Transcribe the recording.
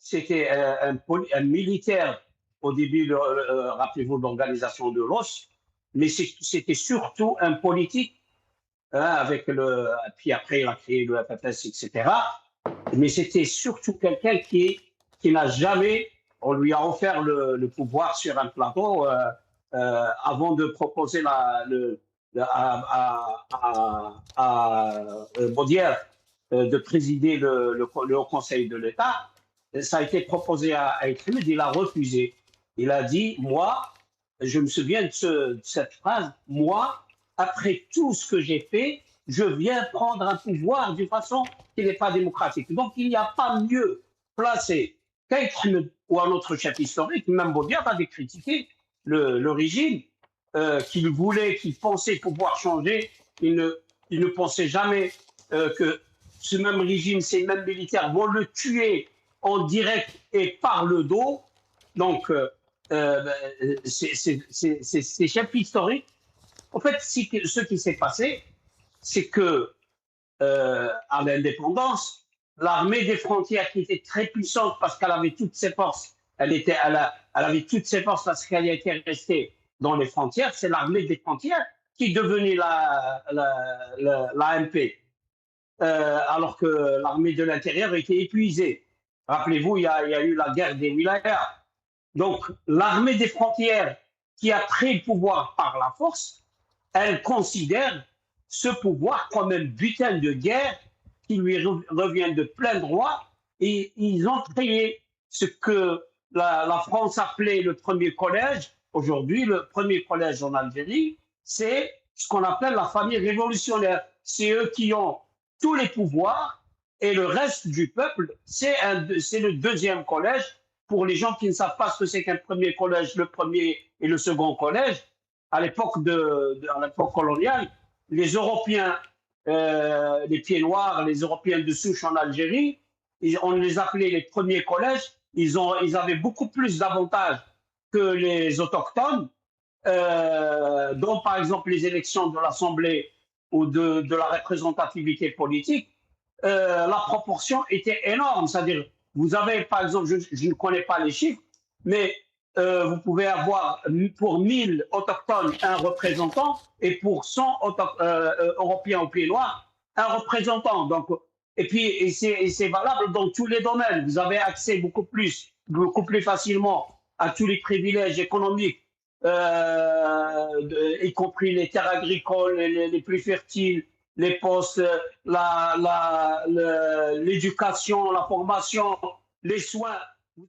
c'était un militaire au début, rappelez-vous, de l'organisation de l'OS, mais c'était surtout un politique, hein, puis après il a créé le FFS, etc. Mais c'était surtout quelqu'un qui n'a jamais, on lui a offert le pouvoir sur un plateau avant de proposer à Baudière de présider le Haut Conseil de l'État. Ça a été proposé à Éclude, il a refusé. Il a dit, moi, je me souviens de cette phrase, moi, après tout ce que j'ai fait, je viens prendre un pouvoir d'une façon qui n'est pas démocratique. Donc, il n'y a pas mieux placé qu'Éclude ou un autre chef historique, même Baudière avait critiqué le régime, qu'il voulait, qu'il pensait pouvoir changer. Il ne pensait jamais que ce même régime, ces mêmes militaires vont le tuer en direct et par le dos. Donc, ces chefs historiques, en fait, ce qui s'est passé, c'est que à l'indépendance, l'armée des frontières, qui était très puissante parce qu'elle avait toutes ses forces, elle avait toutes ses forces parce qu'elle était restée dans les frontières, c'est l'armée des frontières qui est devenue l'AMP, alors que l'armée de l'intérieur était épuisée. Rappelez-vous, il y a eu la guerre des wilayas. Donc, l'armée des frontières qui a pris le pouvoir par la force, elle considère ce pouvoir comme un butin de guerre qui lui revient de plein droit, et ils ont créé ce que la France appelait le premier collège. Aujourd'hui, le premier collège en Algérie, c'est ce qu'on appelle la famille révolutionnaire. C'est eux qui ont tous les pouvoirs, et le reste du peuple, c'est le deuxième collège. Pour les gens qui ne savent pas ce que c'est qu'un premier collège, le premier et le second collège, à l'époque coloniale, les Européens, les pieds noirs, les Européens de souche en Algérie, on les appelait les premiers collèges. Ils avaient beaucoup plus d'avantages que les autochtones, dont par exemple les élections de l'Assemblée ou de la représentativité politique. La proportion était énorme. C'est-à-dire, vous avez, par exemple, je ne connais pas les chiffres, mais vous pouvez avoir pour 1000 autochtones un représentant, et pour 100 Européens au pied noir un représentant. Donc, et puis, c'est valable dans tous les domaines. Vous avez accès beaucoup plus facilement à tous les privilèges économiques, y compris les terres agricoles les plus fertiles, les postes, l'éducation, la formation, les soins.